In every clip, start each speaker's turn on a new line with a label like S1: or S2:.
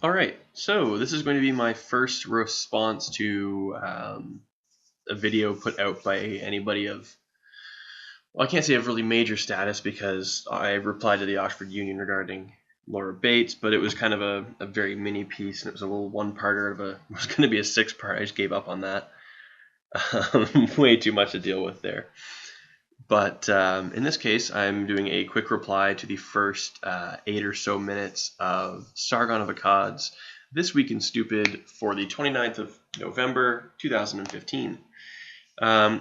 S1: Alright, so this is going to be my first response to a video put out by anybody of, well, I can't say of really major status because I replied to the Oxford Union regarding Laura Bates, but it was kind of a very mini piece, and it was a little one-parter it was going to be a six-part. I just gave up on that. Way too much to deal with there. But in this case, I'm doing a quick reply to the first 8 or so minutes of Sargon of Akkad's This Week in Stupid for the 29th of November 2015,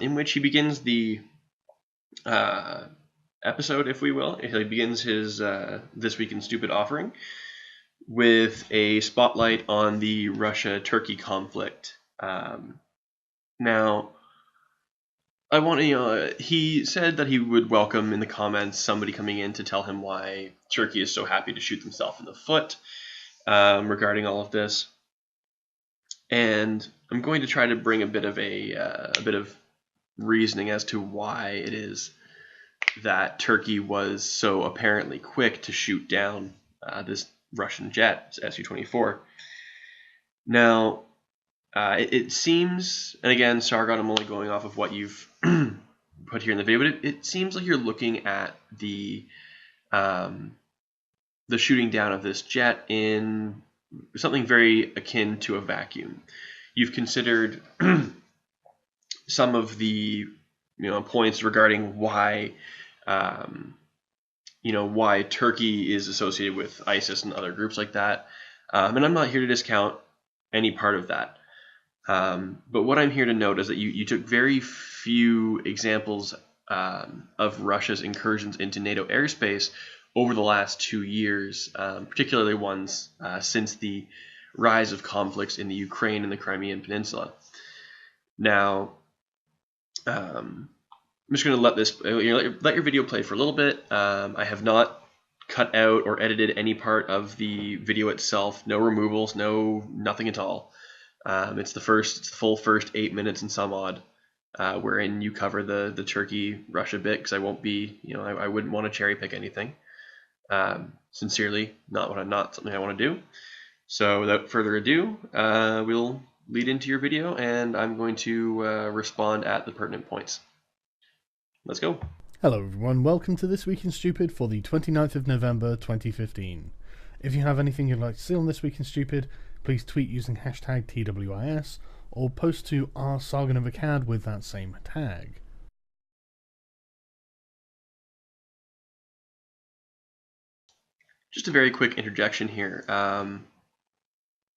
S1: in which he begins the episode, if we will. He begins his This Week in Stupid offering with a spotlight on the Russia-Turkey conflict. Now, I want to, he said that he would welcome in the comments somebody coming in to tell him why Turkey is so happy to shoot themselves in the foot regarding all of this. And I'm going to try to bring a bit of reasoning as to why it is that Turkey was so apparently quick to shoot down this Russian jet, Su-24. Now, it seems, and again, Sargon, I'm only going off of what you've put here in the video, but it seems like you're looking at the shooting down of this jet in something very akin to a vacuum. You've considered some of the points regarding why why Turkey is associated with ISIS and other groups like that, and I'm not here to discount any part of that. But what I'm here to note is that you took very few examples of Russia's incursions into NATO airspace over the last 2 years, particularly ones since the rise of conflicts in the Ukraine and the Crimean Peninsula. Now, I'm just going to let your video play for a little bit. I have not cut out or edited any part of the video itself. No removals, nothing at all. It's the full first 8 minutes and some odd, wherein you cover the Turkey-Russia bit, because I won't be, I wouldn't want to cherry pick anything. Sincerely, not something I want to do. So without further ado, we'll lead into your video, and I'm going to respond at the pertinent points. Let's go.
S2: Hello everyone, welcome to This Week in Stupid for the 29th of November 2015. If you have anything you'd like to see on This Week in Stupid, please tweet using hashtag TWIS, or post to r Sargon of Akkad with that same tag.
S1: Just a very quick interjection here. I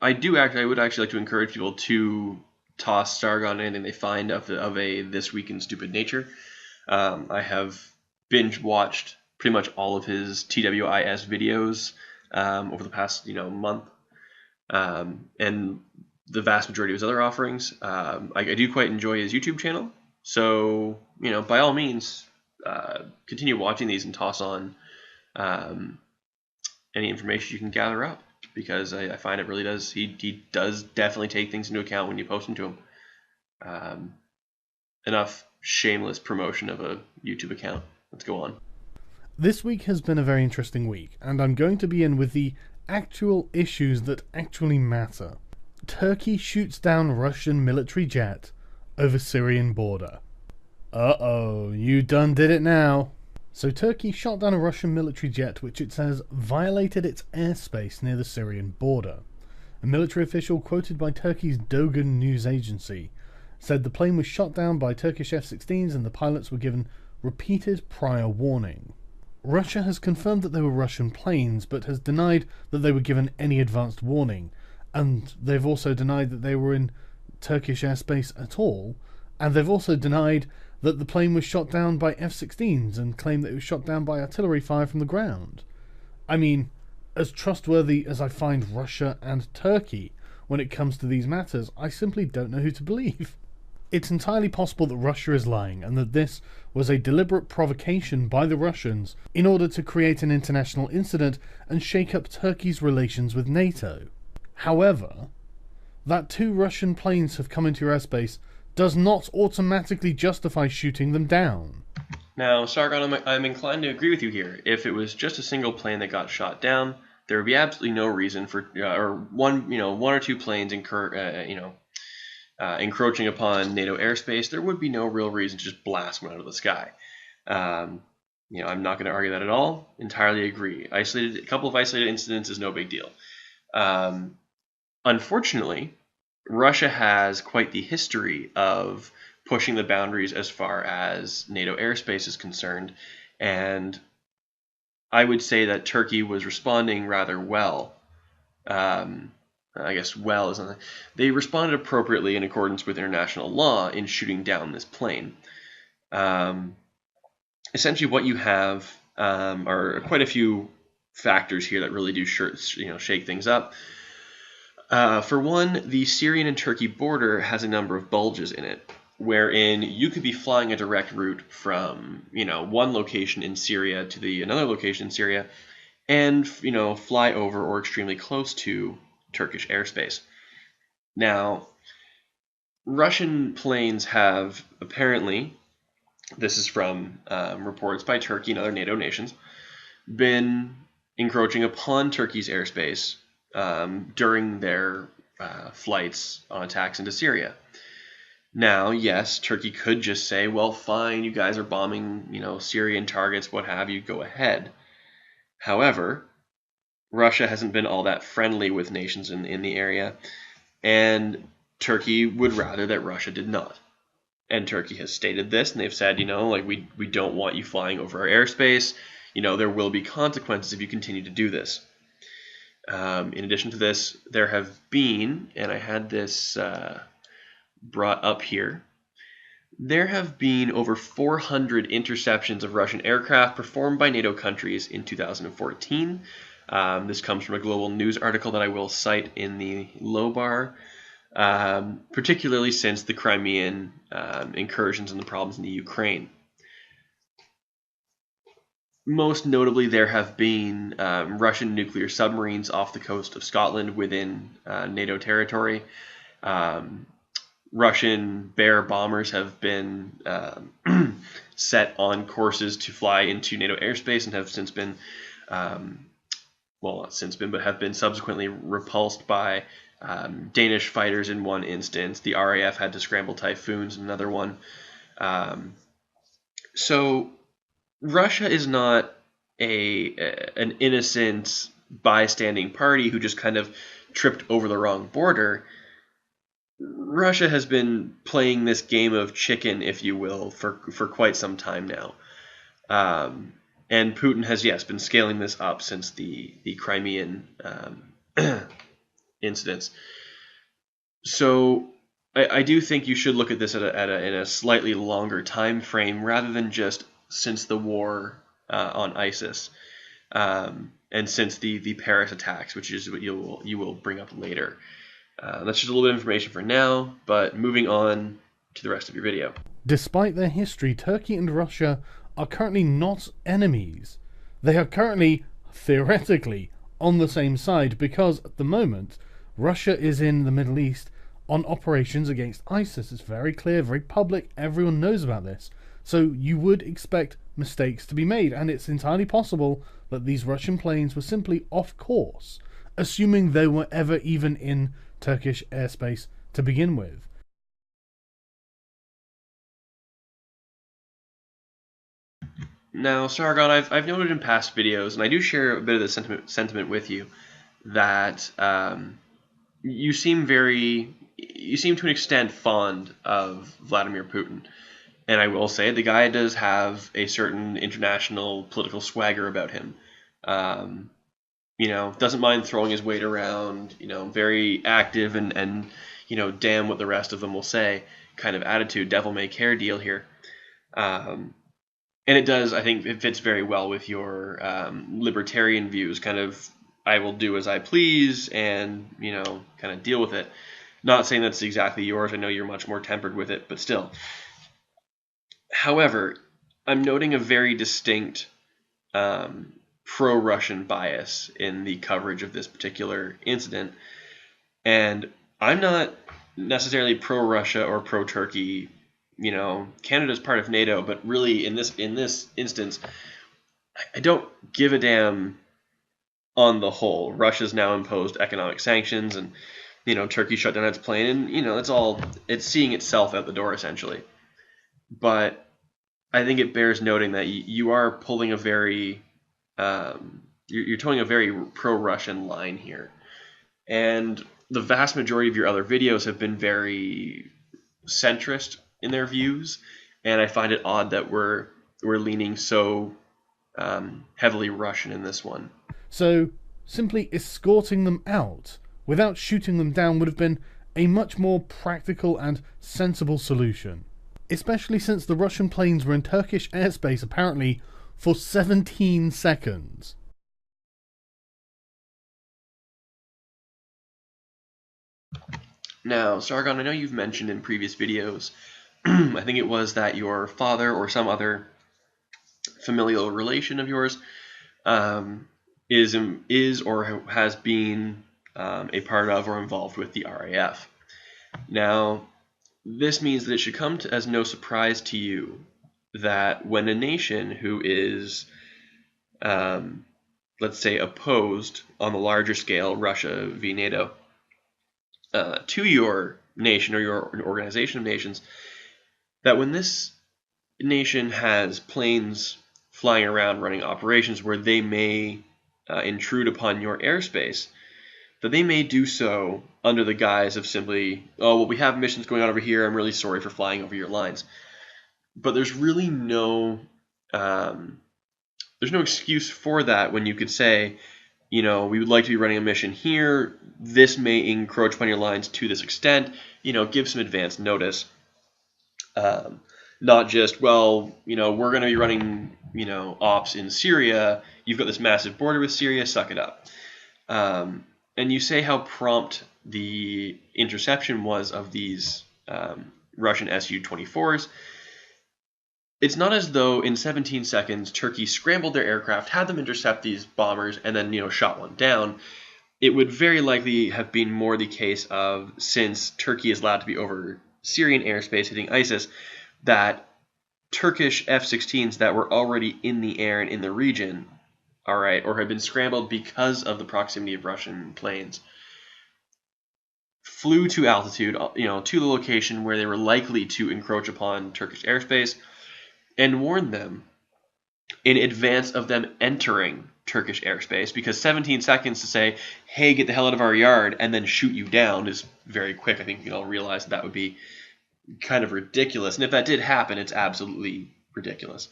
S1: would actually like to encourage people to toss Sargon in anything they find of a This Week in Stupid nature. I have binge watched pretty much all of his TWIS videos over the past month. And the vast majority of his other offerings. I do quite enjoy his YouTube channel, so by all means, continue watching these and toss on any information you can gather up, because I find it really does. He does definitely take things into account when you post them to him. Enough shameless promotion of a YouTube account. Let's go on.
S2: This week has been a very interesting week, and I'm going to begin with the actual issues that actually matter. Turkey shoots down Russian military jet over Syrian border. Uh-oh, you done did it now. So Turkey shot down a Russian military jet which it says violated its airspace near the Syrian border. A military official quoted by Turkey's Dogan news agency said the plane was shot down by Turkish F-16s and the pilots were given repeated prior warning. Russia has confirmed that they were Russian planes, but has denied that they were given any advanced warning, and they've also denied that they were in Turkish airspace at all, and they've also denied that the plane was shot down by F-16s and claimed that it was shot down by artillery fire from the ground. I mean, as trustworthy as I find Russia and Turkey when it comes to these matters, I simply don't know who to believe. It's entirely possible that Russia is lying, and that this was a deliberate provocation by the Russians in order to create an international incident and shake up Turkey's relations with NATO. However, that 2 Russian planes have come into your airspace does not automatically justify shooting them down.
S1: Now, Sargon, I'm inclined to agree with you here. If it was just a single plane that got shot down, there would be absolutely no reason for or one or two planes encroaching upon NATO airspace. There would be no real reason to just blast them out of the sky. I'm not going to argue that at all. Entirely agree. A couple of isolated incidents is no big deal. Unfortunately, Russia has quite the history of pushing the boundaries as far as NATO airspace is concerned, and I would say that Turkey was responding rather well. I guess well is something. They responded appropriately in accordance with international law in shooting down this plane. Essentially, what you have are quite a few factors here that really do shake things up. For one, the Syrian and Turkey border has a number of bulges in it, wherein you could be flying a direct route from one location in Syria to another location in Syria, and fly over or extremely close to Turkish airspace. Now, Russian planes have apparently, this is from reports by Turkey and other NATO nations, been encroaching upon Turkey's airspace during their flights on attacks into Syria. Now, yes, Turkey could just say, well, fine, you guys are bombing, Syrian targets, what have you, go ahead. However, Russia hasn't been all that friendly with nations in the area, and Turkey would rather that Russia did not. And Turkey has stated this, and they've said, we don't want you flying over our airspace. There will be consequences if you continue to do this. In addition to this, there have been, and I had this brought up here, there have been over 400 interceptions of Russian aircraft performed by NATO countries in 2014. This comes from a global news article that I will cite in the low bar, particularly since the Crimean incursions and the problems in the Ukraine. Most notably, there have been Russian nuclear submarines off the coast of Scotland within NATO territory. Russian Bear bombers have been set on courses to fly into NATO airspace and have since been, have been subsequently repulsed by Danish fighters in one instance. The RAF had to scramble Typhoons in another one. So Russia is not an innocent bystanding party who just kind of tripped over the wrong border. Russia has been playing this game of chicken, if you will, for quite some time now. And Putin has, yes, been scaling this up since the Crimean incidents. So I do think you should look at this in a slightly longer time frame rather than just since the war on ISIS and since the Paris attacks, which is what you will bring up later. That's just a little bit of information for now, but moving on to the rest of your video.
S2: Despite their history, Turkey and Russia are currently not enemies. They are currently, theoretically, on the same side because, at the moment, Russia is in the Middle East on operations against ISIS. It's very clear, very public, everyone knows about this. So you would expect mistakes to be made, and it's entirely possible that these Russian planes were simply off course, assuming they were ever even in Turkish airspace to begin with.
S1: Now, Sargon, I've noted in past videos, and I do share a bit of the sentiment with you, that you seem to an extent fond of Vladimir Putin. And I will say the guy does have a certain international political swagger about him. Doesn't mind throwing his weight around, very active and damn what the rest of them will say kind of attitude, devil may care deal here. And it does, I think it fits very well with your libertarian views, kind of I will do as I please and, kind of deal with it. Not saying that's exactly yours. I know you're much more tempered with it, but still. However, I'm noting a very distinct pro-Russian bias in the coverage of this particular incident. And I'm not necessarily pro-Russia or pro-Turkey. Canada's part of NATO, but really in this instance, I don't give a damn on the whole. Russia's now imposed economic sanctions, and Turkey shut down its plane, and it's seeing itself out the door essentially. But I think it bears noting that you are pulling a very you're towing a very pro-Russian line here, and the vast majority of your other videos have been very centrist in their views, and I find it odd that we're leaning so heavily Russian in this one.
S2: So simply escorting them out without shooting them down would have been a much more practical and sensible solution, especially since the Russian planes were in Turkish airspace apparently for 17 seconds.
S1: Now, Sargon, I know you've mentioned in previous videos, I think it was that your father or some other familial relation of yours is or has been a part of or involved with the RAF. Now, this means that it should come as no surprise to you that when a nation who is, let's say, opposed on the larger scale, Russia v. NATO, to your nation or your organization of nations, that when this nation has planes flying around running operations where they may intrude upon your airspace, that they may do so under the guise of simply, oh, well, we have missions going on over here, I'm really sorry for flying over your lines. But there's really no excuse for that when you could say, we would like to be running a mission here, this may encroach upon your lines to this extent, give some advance notice. Not just, well, we're going to be running, ops in Syria, you've got this massive border with Syria, suck it up. And you say how prompt the interception was of these Russian Su-24s. It's not as though in 17 seconds Turkey scrambled their aircraft, had them intercept these bombers, and then shot one down. It would very likely have been more the case of, since Turkey is allowed to be over Syrian airspace hitting ISIS, that Turkish F-16s that were already in the air and in the region, all right, or had been scrambled because of the proximity of Russian planes, flew to altitude, to the location where they were likely to encroach upon Turkish airspace, and warned them in advance of them entering Turkish airspace, because 17 seconds to say, hey, get the hell out of our yard, and then shoot you down is very quick. I think you can all realize that would be kind of ridiculous. And if that did happen, it's absolutely ridiculous.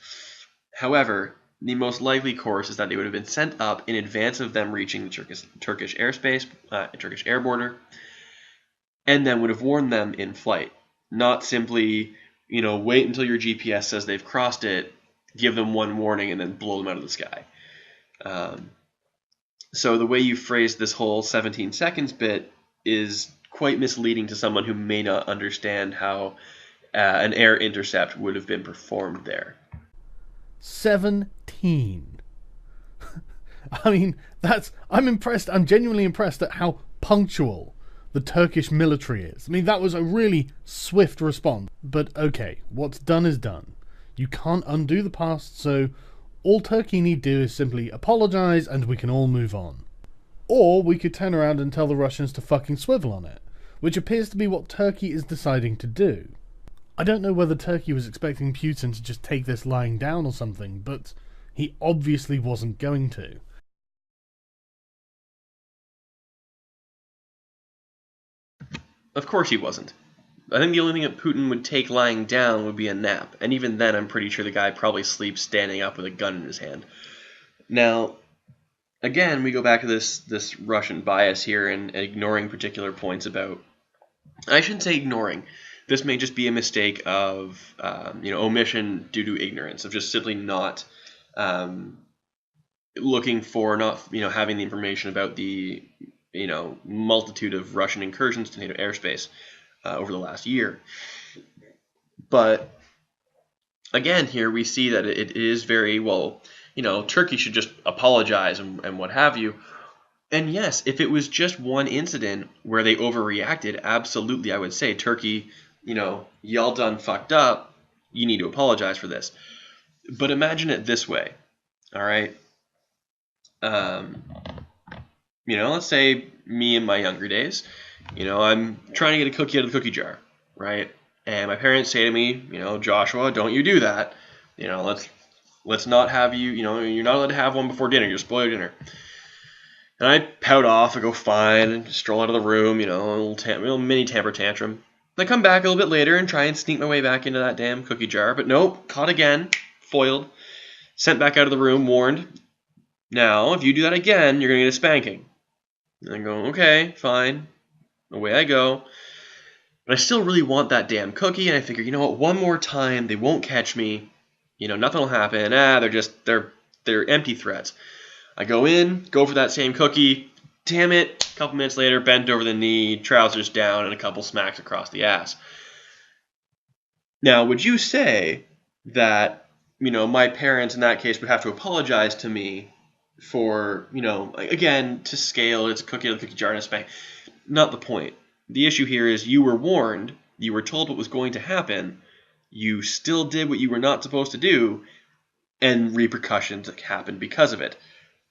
S1: However, the most likely course is that they would have been sent up in advance of them reaching the Turkish airspace, Turkish air border, and then would have warned them in flight. Not simply, wait until your GPS says they've crossed it, give them one warning, and then blow them out of the sky. So the way you phrased this whole 17 seconds bit is quite misleading to someone who may not understand how an air intercept would have been performed there.
S2: 17. I mean, I'm impressed. I'm genuinely impressed at how punctual the Turkish military is. I mean, that was a really swift response. But okay, what's done is done. You can't undo the past, so all Turkey need do is simply apologize and we can all move on. Or we could turn around and tell the Russians to fucking swivel on it, which appears to be what Turkey is deciding to do. I don't know whether Turkey was expecting Putin to just take this lying down or something, but he obviously wasn't going to.
S1: Of course he wasn't. I think the only thing that Putin would take lying down would be a nap, and even then I'm pretty sure the guy probably sleeps standing up with a gun in his hand. Now, again, we go back to this Russian bias here and ignoring particular points about... I shouldn't say ignoring. This may just be a mistake of omission due to ignorance, of just simply not looking for, not having the information about the multitude of Russian incursions to NATO airspace over the last year. But again, here we see that it is very well. Turkey should just apologize and what have you. And yes, if it was just one incident where they overreacted, absolutely, I would say, Turkey, y'all done fucked up, you need to apologize for this. But imagine it this way, all right? let's say me in my younger days, I'm trying to get a cookie out of the cookie jar, right? And my parents say to me, Joshua, don't you do that. Let's not have you, you're not allowed to have one before dinner. You'll spoil your dinner. And I pout off, I go fine, and stroll out of the room, a little mini temper tantrum. I come back a little bit later and try and sneak my way back into that damn cookie jar, but nope, caught again, foiled, sent back out of the room, warned. Now, if you do that again, you're going to get a spanking. And I go, okay, fine, away I go. But I still really want that damn cookie, and I figure, you know what, one more time, they won't catch me, nothing will happen, they're empty threats. I go in, go for that same cookie, damn it, a couple minutes later, bent over the knee, trousers down, and a couple smacks across the ass. Now, would you say that, my parents in that case would have to apologize to me for, again, to scale, it's a cookie out of the cookie jar and a spank? Not the point. The issue here is you were warned, you were told what was going to happen, you still did what you were not supposed to do, and repercussions happened because of it.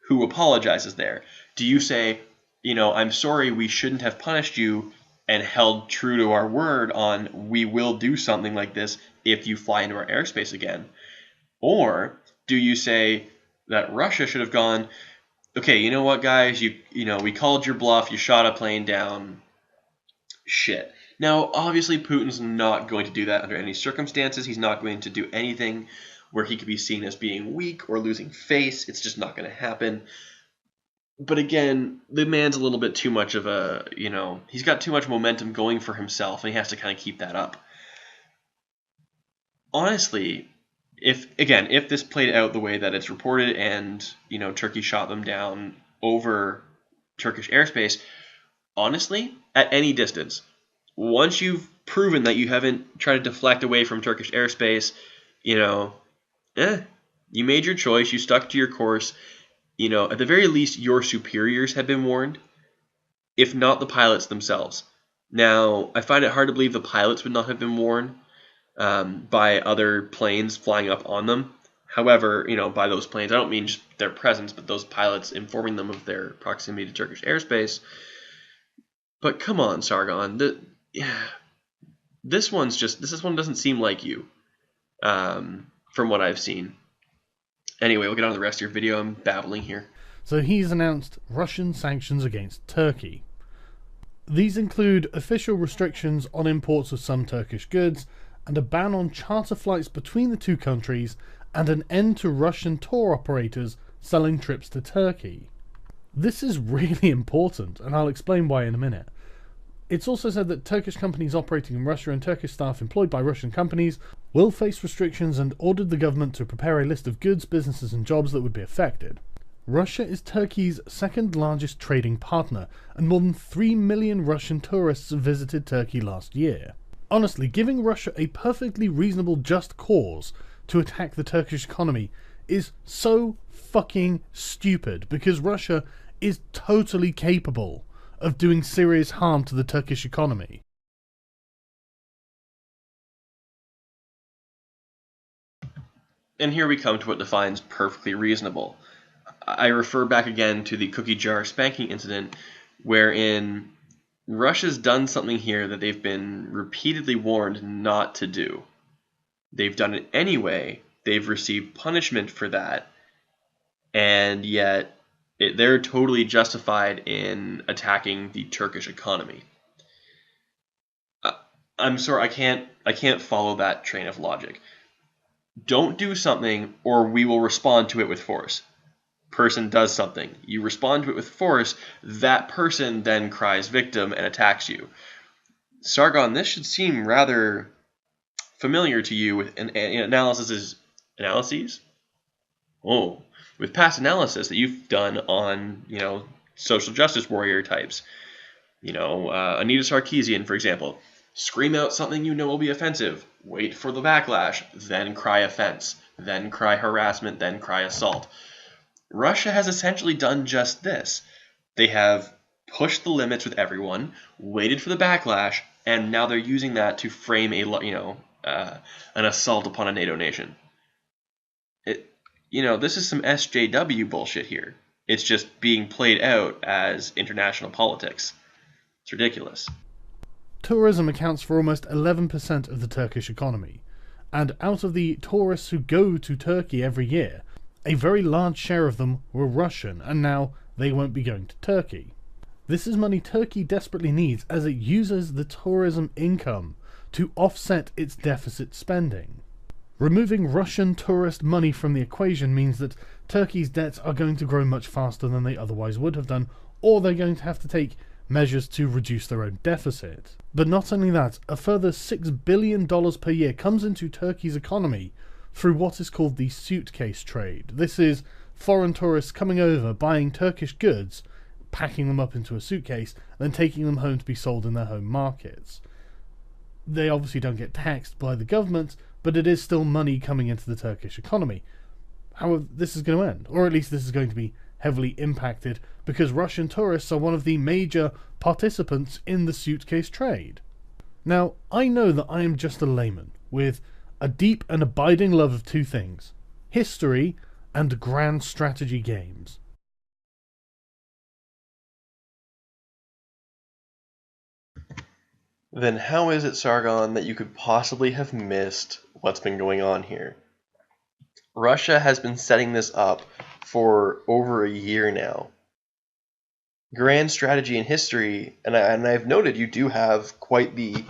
S1: Who apologizes there? Do you say, I'm sorry, we shouldn't have punished you and held true to our word on we will do something like this if you fly into our airspace again? Or do you say that Russia should have gone, okay, you know what, guys, we called your bluff, you shot a plane down, shit. Now, obviously, Putin's not going to do that under any circumstances. He's not going to do anything where he could be seen as being weak or losing face. It's just not going to happen. But again, the man's a little bit too much of a, he's got too much momentum going for himself, and he has to kind of keep that up. Honestly, if this played out the way that it's reported and, Turkey shot them down over Turkish airspace, honestly, at any distance, once you've proven that you haven't tried to deflect away from Turkish airspace, you made your choice, you stuck to your course. At the very least, your superiors had been warned, if not the pilots themselves. Now, I find it hard to believe the pilots would not have been warned by other planes flying up on them. However, by those planes, I don't mean just their presence, but those pilots informing them of their proximity to Turkish airspace. But come on, Sargon, this one doesn't seem like you, from what I've seen. Anyway, we'll get on to the rest of your video. I'm babbling here.
S2: So he's announced Russian sanctions against Turkey. These include official restrictions on imports of some Turkish goods, and a ban on charter flights between the two countries, and an end to Russian tour operators selling trips to Turkey. This is really important, and I'll explain why in a minute. It's also said that Turkish companies operating in Russia and Turkish staff employed by Russian companies will face restrictions, and ordered the government to prepare a list of goods, businesses and jobs that would be affected. Russia is Turkey's second largest trading partner, and more than 3 million Russian tourists visited Turkey last year. Honestly, giving Russia a perfectly reasonable just cause to attack the Turkish economy is so fucking stupid, because Russia is totally capable of doing serious harm to the Turkish economy.
S1: And here we come to what defines perfectly reasonable. I refer back again to the cookie jar spanking incident, wherein Russia's done something here that they've been repeatedly warned not to do. They've done it anyway, they've received punishment for that, and yet they're totally justified in attacking the Turkish economy. I'm sorry, I can't follow that train of logic. Don't do something, or we will respond to it with force. Person does something, you respond to it with force, that person then cries victim and attacks you. Sargon, this should seem rather familiar to you with analyses? Oh, with past analysis that you've done on, social justice warrior types. Anita Sarkeesian, for example. Scream out something you know will be offensive. Wait for the backlash. Then cry offense. Then cry harassment. Then cry assault. Russia has essentially done just this. They have pushed the limits with everyone, waited for the backlash, and now they're using that to frame an assault upon a NATO nation. This is some SJW bullshit here. It's just being played out as international politics. It's ridiculous.
S2: Tourism accounts for almost 11% of the Turkish economy, and out of the tourists who go to Turkey every year, a very large share of them were Russian, and now they won't be going to Turkey. This is money Turkey desperately needs as it uses the tourism income to offset its deficit spending. Removing Russian tourist money from the equation means that Turkey's debts are going to grow much faster than they otherwise would have done, or they're going to have to take measures to reduce their own deficit. But not only that, a further $6 billion per year comes into Turkey's economy through what is called the suitcase trade. This is foreign tourists coming over, buying Turkish goods, packing them up into a suitcase, then taking them home to be sold in their home markets. They obviously don't get taxed by the government, but it is still money coming into the Turkish economy. However, this is going to end, or at least this is going to be heavily impacted, because Russian tourists are one of the major participants in the suitcase trade. Now, I know that I am just a layman, with a deep and abiding love of two things: history and grand strategy games.
S1: Then how is it, Sargon, that you could possibly have missed what's been going on here? Russia has been setting this up for over a year now. Grand strategy and history, and I've noted you do have quite the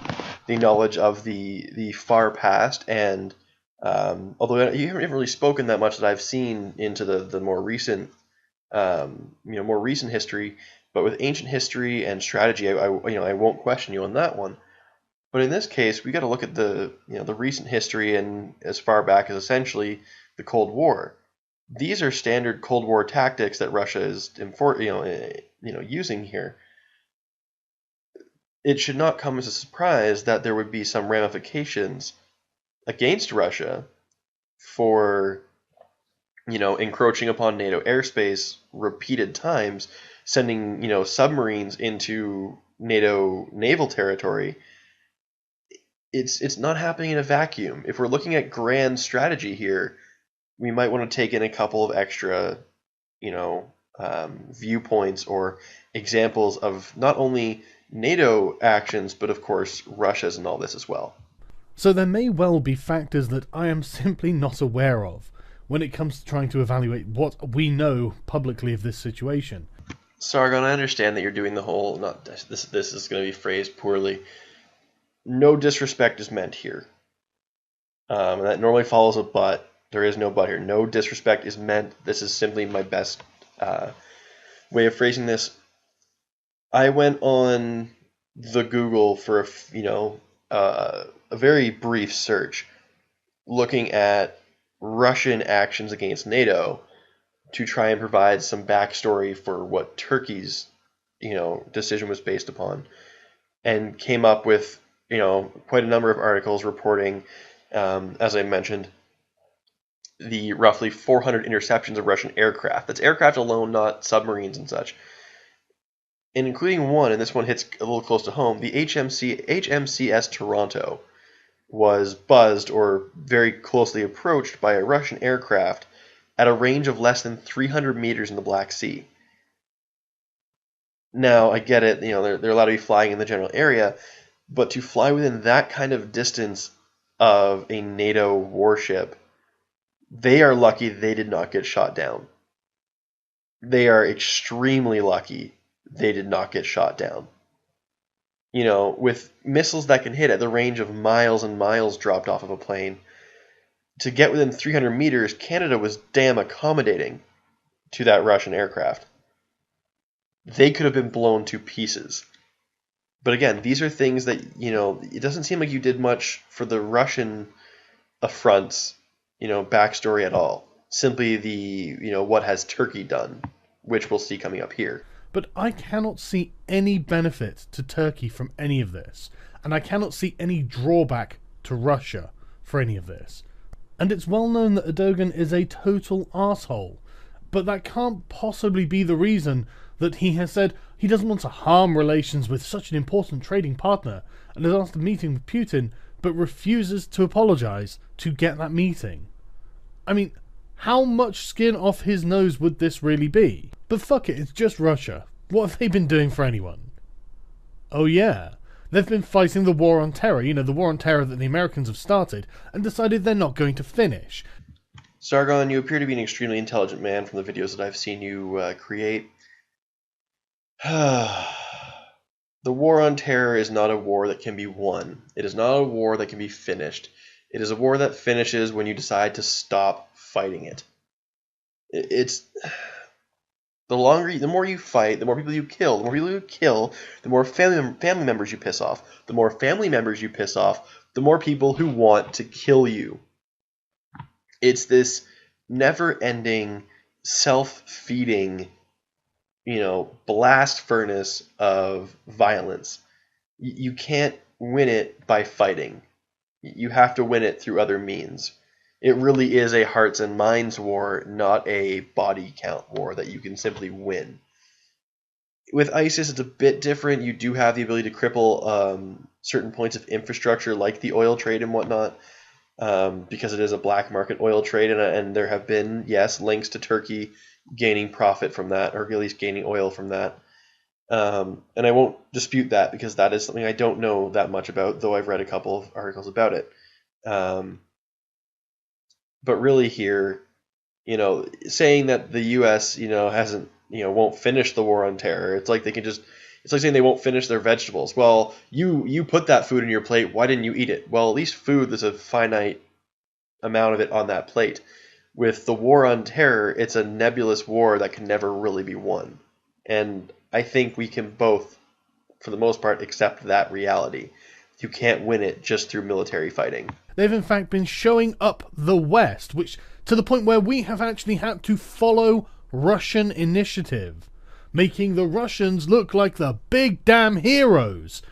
S1: knowledge of the far past, and although you haven't really spoken that much that I've seen into the more recent more recent history, but with ancient history and strategy, I won't question you on that one. But in this case, we got to look at the recent history and as far back as essentially the Cold War. These are standard Cold War tactics that Russia is using here. It should not come as a surprise that there would be some ramifications against Russia for encroaching upon NATO airspace repeated times, sending submarines into NATO naval territory. It's not happening in a vacuum. If we're looking at grand strategy here, we might want to take in a couple of extra viewpoints or examples of not only NATO actions, but of course Russia's and all this as well.
S2: So there may well be factors that I am simply not aware of when it comes to trying to evaluate what we know publicly of this situation.
S1: Sargon, I understand that you're doing the whole, not this is going to be phrased poorly. No disrespect is meant here. And that normally follows a but. There is no but here. No disrespect is meant. This is simply my best way of phrasing this. I went on the Google for a very brief search, looking at Russian actions against NATO to try and provide some backstory for what Turkey's decision was based upon, and came up with quite a number of articles reporting, as I mentioned, the roughly 400 interceptions of Russian aircraft. That's aircraft alone, not submarines and such. And including one, and this one hits a little close to home, the HMCS Toronto was buzzed or very closely approached by a Russian aircraft at a range of less than 300 meters in the Black Sea. Now, I get it, they're allowed to be flying in the general area, but to fly within that kind of distance of a NATO warship, they are lucky they did not get shot down. They are extremely lucky they did not get shot down. With missiles that can hit at the range of miles and miles dropped off of a plane, to get within 300 meters, Canada was damn accommodating to that Russian aircraft. They could have been blown to pieces. But again, these are things that, it doesn't seem like you did much for the Russian affronts, backstory at all. Simply the, what has Turkey done, which we'll see coming up here.
S2: But I cannot see any benefit to Turkey from any of this, and I cannot see any drawback to Russia for any of this. And it's well known that Erdogan is a total arsehole, but that can't possibly be the reason that he has said he doesn't want to harm relations with such an important trading partner and has asked a meeting with Putin, but refuses to apologise to get that meeting. I mean, how much skin off his nose would this really be? But fuck it, it's just Russia. What have they been doing for anyone? Oh yeah, they've been fighting the war on terror, the war on terror that the Americans have started, and decided they're not going to finish.
S1: Sargon, you appear to be an extremely intelligent man from the videos that I've seen you create. The war on terror is not a war that can be won. It is not a war that can be finished. It is a war that finishes when you decide to stop fighting it. It's the more you fight, the more people you kill. The more people you kill, the more family members you piss off. The more family members you piss off, the more people who want to kill you. It's this never-ending, self-feeding, blast furnace of violence. You can't win it by fighting. You have to win it through other means. It really is a hearts and minds war, not a body count war that you can simply win. With ISIS, it's a bit different. You do have the ability to cripple certain points of infrastructure like the oil trade and whatnot, because it is a black market oil trade, and there have been, yes, links to Turkey gaining profit from that, or at least gaining oil from that. And I won't dispute that because that is something I don't know that much about, though I've read a couple of articles about it. But really here, saying that the U.S., hasn't, won't finish the war on terror. It's like it's like saying they won't finish their vegetables. Well, you put that food in your plate. Why didn't you eat it? Well, at least food, there's a finite amount of it on that plate. With the war on terror, it's a nebulous war that can never really be won. And I think we can both, for the most part, accept that reality. You can't win it just through military fighting.
S2: They've in fact been showing up the West, which to the point where we have actually had to follow Russian initiative, making the Russians look like the big damn heroes.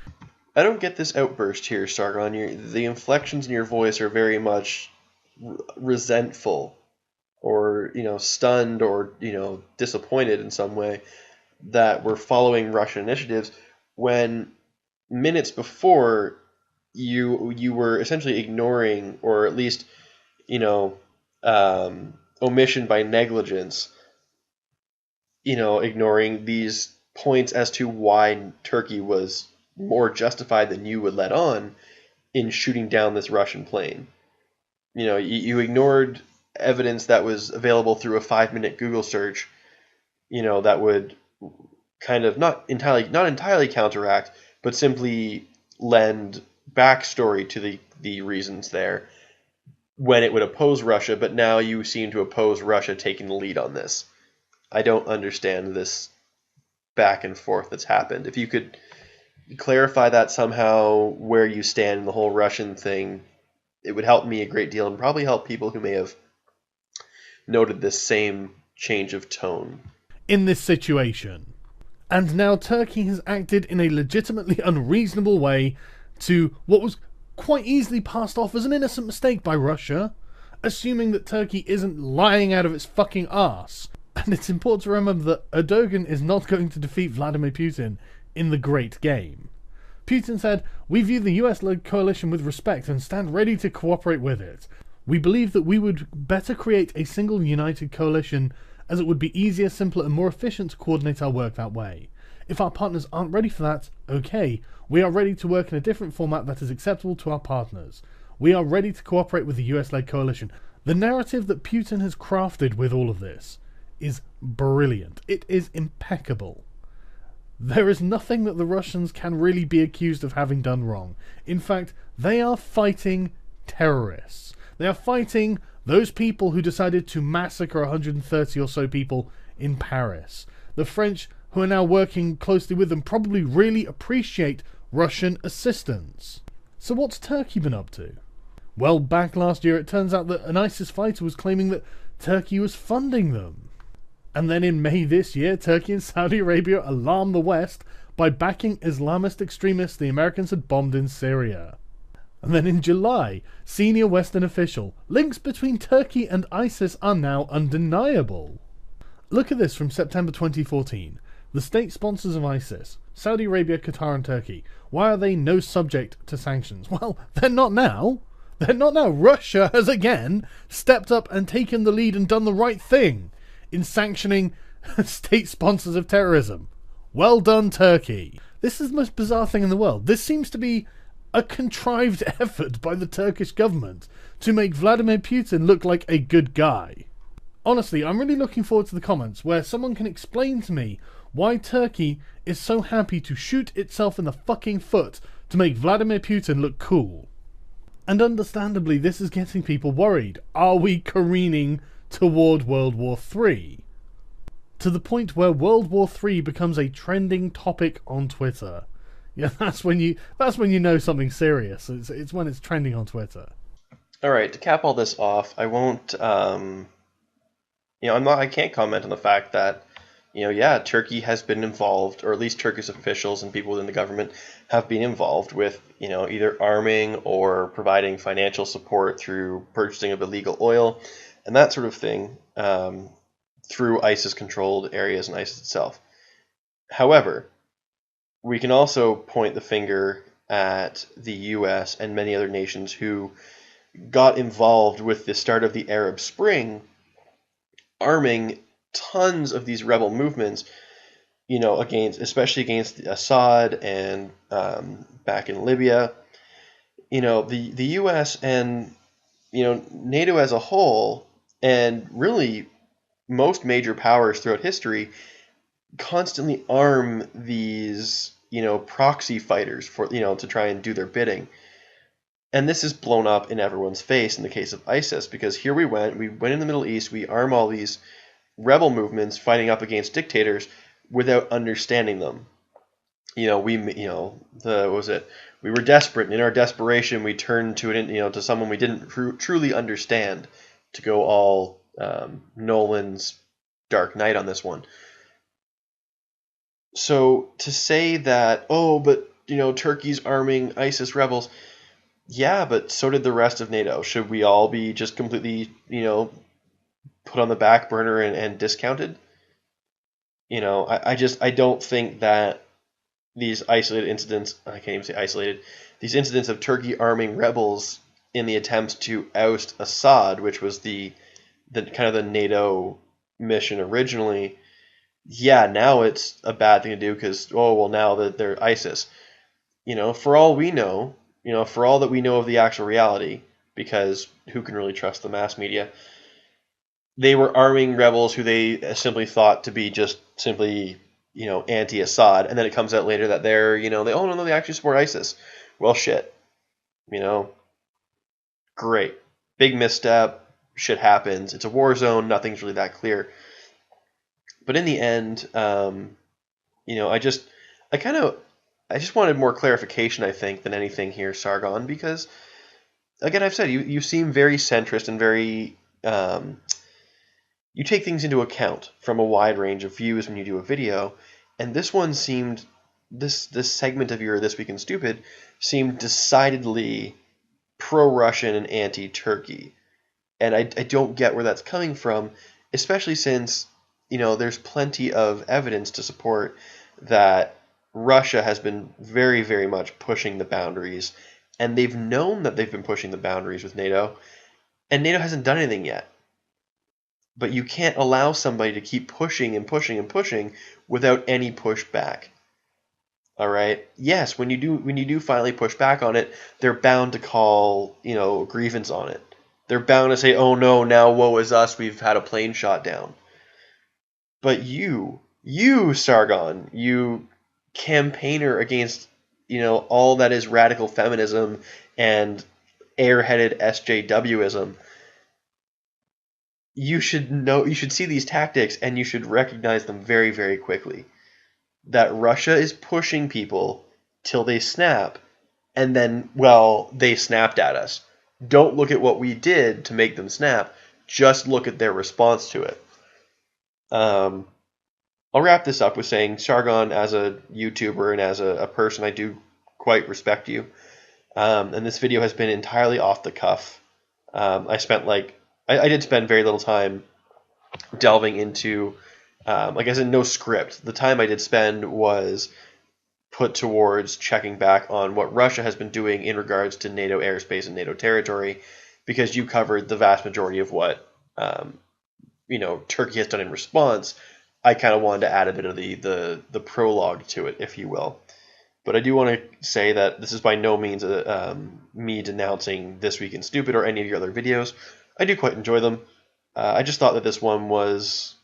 S1: I don't get this outburst here, Sargon. The inflections in your voice are very much resentful, or stunned, or disappointed in some way that we're following Russian initiatives, when minutes before you were essentially ignoring, or at least omission by negligence, ignoring these points as to why Turkey was more justified than you would let on in shooting down this Russian plane. You ignored evidence that was available through a 5-minute Google search, that would kind of not entirely counteract, but simply lend backstory to the reasons there when it would oppose Russia. But now you seem to oppose Russia taking the lead on this. I don't understand this back and forth that's happened. If you could clarify that somehow, where you stand in the whole Russian thing, it would help me a great deal, and probably help people who may have noted this same change of tone
S2: in this situation. And now Turkey has acted in a legitimately unreasonable way to what was quite easily passed off as an innocent mistake by Russia, assuming that Turkey isn't lying out of its fucking arse. And it's important to remember that Erdogan is not going to defeat Vladimir Putin in the great game. Putin said, "We view the US-led coalition with respect and stand ready to cooperate with it. We believe that we would better create a single united coalition, as it would be easier, simpler and more efficient to coordinate our work that way. If our partners aren't ready for that, okay, we are ready to work in a different format that is acceptable to our partners. We are ready to cooperate with the US-led coalition." The narrative that Putin has crafted with all of this is brilliant. It is impeccable. There is nothing that the Russians can really be accused of having done wrong. In fact, they are fighting terrorists. They are fighting those people who decided to massacre 130 or so people in Paris. The French, who are now working closely with them, probably really appreciate Russian assistance. So what's Turkey been up to? Well, back last year it turns out that an ISIS fighter was claiming that Turkey was funding them. And then in May this year, Turkey and Saudi Arabia alarmed the West by backing Islamist extremists the Americans had bombed in Syria. And then in July, senior Western official, links between Turkey and ISIS are now undeniable. Look at this from September 2014. The state sponsors of ISIS, Saudi Arabia, Qatar and Turkey. Why are they no subject to sanctions? Well, they're not now. They're not now. Russia has again stepped up and taken the lead and done the right thing in sanctioning state sponsors of terrorism. Well done, Turkey. This is the most bizarre thing in the world. This seems to be a contrived effort by the Turkish government to make Vladimir Putin look like a good guy. Honestly, I'm really looking forward to the comments where someone can explain to me why Turkey is so happy to shoot itself in the fucking foot to make Vladimir Putin look cool. And understandably, this is getting people worried. Are we careening toward World War III? To the point where World War III becomes a trending topic on Twitter. Yeah, that's when you know something's serious. It's when it's trending on Twitter.
S1: All right, to cap all this off, I won't. I can't comment on the fact that, Turkey has been involved, or at least Turkish officials and people within the government have been involved with, either arming or providing financial support through purchasing of illegal oil and that sort of thing through ISIS-controlled areas and ISIS itself. However, we can also point the finger at the U.S. and many other nations who got involved with the start of the Arab Spring, arming tons of these rebel movements, especially against Assad and back in Libya. The U.S. and NATO as a whole, and really most major powers throughout history, constantly arm these proxy fighters for to try and do their bidding. And this is blown up in everyone's face in the case of ISIS, because here we went in the Middle East, we arm all these rebel movements fighting up against dictators without understanding them. We were desperate, and in our desperation we turned to someone we didn't truly understand to go all Nolan's Dark Knight on this one. So to say that, Turkey's arming ISIS rebels, yeah, but so did the rest of NATO. Should we all be just completely, put on the back burner and discounted? I don't think that these isolated incidents, I can't even say isolated, these incidents of Turkey arming rebels in the attempts to oust Assad, which was the kind of the NATO mission originally, yeah, now it's a bad thing to do because, now that they're ISIS. For all we know, for all that we know of the actual reality, because who can really trust the mass media, they were arming rebels who they simply thought to be just simply, anti-Assad, and then it comes out later that they're, they actually support ISIS. Well, shit. Great. Big misstep. Shit happens. It's a war zone. Nothing's really that clear. But in the end, I just wanted more clarification, I think, than anything here, Sargon, because, again, I've said, you seem very centrist and very, you take things into account from a wide range of views when you do a video, and this one seemed, this segment of your This Week in Stupid seemed decidedly pro-Russian and anti-Turkey. And I don't get where that's coming from, especially since, there's plenty of evidence to support that Russia has been very, very much pushing the boundaries, and they've known that they've been pushing the boundaries with NATO, and NATO hasn't done anything yet. But you can't allow somebody to keep pushing and pushing and pushing without any pushback. All right. Yes, when you do finally push back on it, they're bound to call, grievance on it. They're bound to say, "Oh no, now woe is us, we've had a plane shot down." But you Sargon, you campaigner against, all that is radical feminism and airheaded SJWism, you should see these tactics and you should recognize them very, very quickly. That Russia is pushing people till they snap, and then, they snapped at us. Don't look at what we did to make them snap. Just look at their response to it. I'll wrap this up with saying, Sargon, as a YouTuber and as a person, I do quite respect you. And this video has been entirely off the cuff. I did spend very little time delving into, no script. The time I did spend was put towards checking back on what Russia has been doing in regards to NATO airspace and NATO territory, because you covered the vast majority of what Turkey has done in response. I kind of wanted to add a bit of the prologue to it, if you will. But I do want to say that this is by no means me denouncing This Week in Stupid or any of your other videos. I do quite enjoy them. I just thought that this one was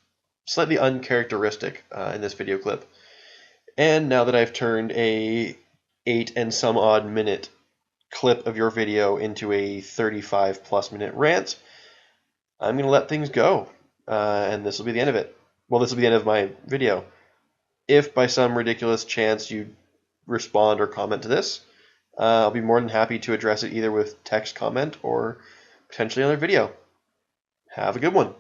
S1: slightly uncharacteristic in this video clip. And now that I've turned a 8 and some odd minute clip of your video into a 35 plus minute rant, I'm going to let things go. And this will be the end of it. Well, this will be the end of my video. If by some ridiculous chance you respond or comment to this, I'll be more than happy to address it either with text comment or potentially another video. Have a good one.